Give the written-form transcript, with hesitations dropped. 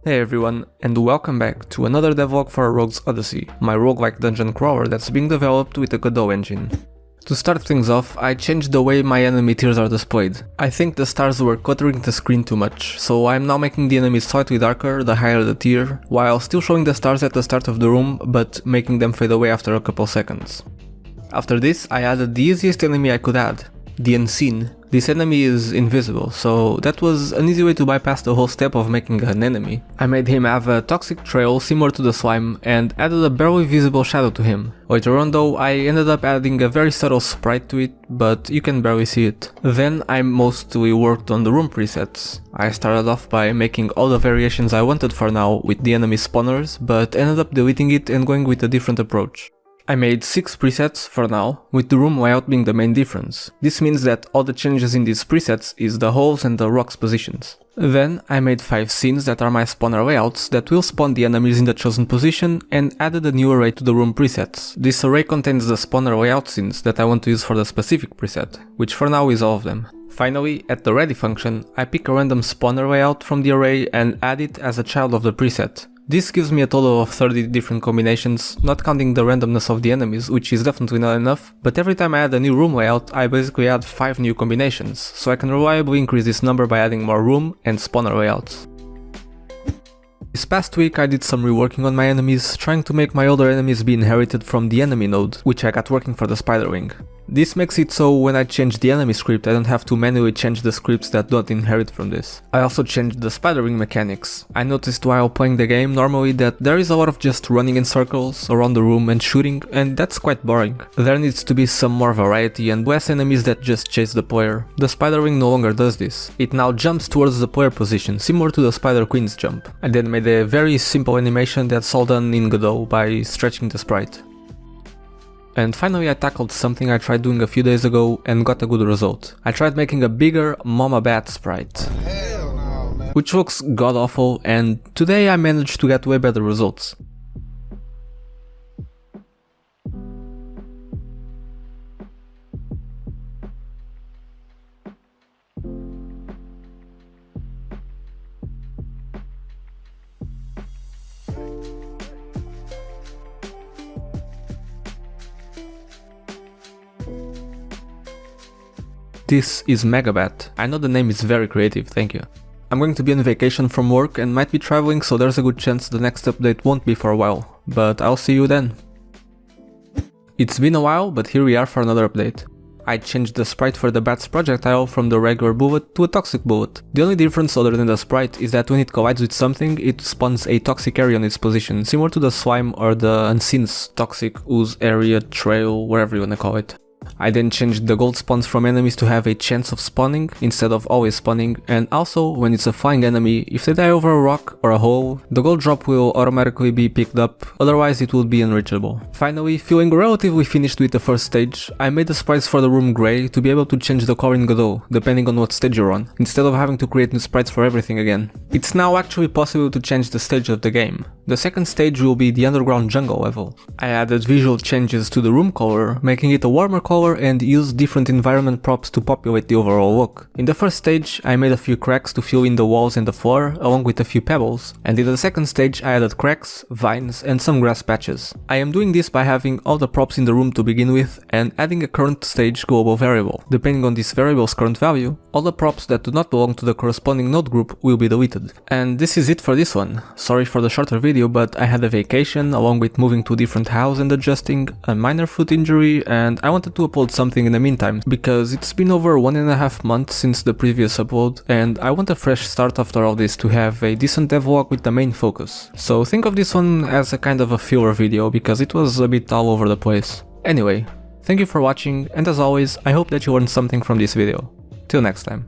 Hey everyone, and welcome back to another devlog for Rogue's Odyssey, my roguelike dungeon crawler that's being developed with the Godot engine. To start things off, I changed the way my enemy tiers are displayed. I think the stars were cluttering the screen too much, so I'm now making the enemies slightly darker the higher the tier, while still showing the stars at the start of the room, but making them fade away after a couple seconds. After this, I added the easiest enemy I could add, the Unseen. This enemy is invisible, so that was an easy way to bypass the whole step of making an enemy. I made him have a toxic trail similar to the slime and added a barely visible shadow to him. Later on though, I ended up adding a very subtle sprite to it, but you can barely see it. Then I mostly worked on the room presets. I started off by making all the variations I wanted for now with the enemy spawners, but ended up deleting it and going with a different approach. I made 6 presets for now, with the room layout being the main difference. This means that all the changes in these presets is the holes and the rocks positions. Then I made 5 scenes that are my spawner layouts that will spawn the enemies in the chosen position and added a new array to the room presets. This array contains the spawner layout scenes that I want to use for the specific preset, which for now is all of them. Finally, at the ready function, I pick a random spawner layout from the array and add it as a child of the preset. This gives me a total of 30 different combinations, not counting the randomness of the enemies, which is definitely not enough, but every time I add a new room layout, I basically add 5 new combinations, so I can reliably increase this number by adding more room and spawner layouts. This past week I did some reworking on my enemies, trying to make my older enemies be inherited from the enemy node, which I got working for the Spiderling. This makes it so when I change the enemy script I don't have to manually change the scripts that don't inherit from this. I also changed the Spiderling mechanics. I noticed while playing the game normally that there is a lot of just running in circles around the room and shooting, and that's quite boring. There needs to be some more variety and less enemies that just chase the player. The Spiderling no longer does this. It now jumps towards the player position, similar to the Spider Queen's jump. I then made a very simple animation that's all done in Godot by stretching the sprite. And finally I tackled something I tried doing a few days ago and got a good result. I tried making a bigger Mama Bat sprite, which looks god awful, and today I managed to get way better results. This is Megabat. I know the name is very creative, thank you. I'm going to be on vacation from work and might be traveling, so there's a good chance the next update won't be for a while, but I'll see you then. It's been a while, but here we are for another update. I changed the sprite for the bat's projectile from the regular bullet to a toxic bullet. The only difference other than the sprite is that when it collides with something, it spawns a toxic area on its position, similar to the slime or the Unseen's toxic ooze area, trail, whatever you wanna call it. I then changed the gold spawns from enemies to have a chance of spawning instead of always spawning, and also when it's a flying enemy, if they die over a rock or a hole, the gold drop will automatically be picked up, otherwise it would be unreachable. Finally, feeling relatively finished with the first stage, I made the sprites for the room grey to be able to change the color in Godot, depending on what stage you're on, instead of having to create new sprites for everything again. It's now actually possible to change the stage of the game. The second stage will be the underground jungle level. I added visual changes to the room color, making it a warmer color and used different environment props to populate the overall look. In the first stage I made a few cracks to fill in the walls and the floor, along with a few pebbles, and in the second stage I added cracks, vines and some grass patches. I am doing this by having all the props in the room to begin with and adding a current stage global variable. Depending on this variable's current value, all the props that do not belong to the corresponding node group will be deleted. And this is it for this one. Sorry for the shorter video, but I had a vacation along with moving to a different house and adjusting, a minor foot injury, and I wanted to upload something in the meantime, because it's been over 1.5 months since the previous upload, and I want a fresh start after all this to have a decent devlog with the main focus. So think of this one as a kind of a filler video, because it was a bit all over the place. Anyway, thank you for watching, and as always, I hope that you learned something from this video. Till next time.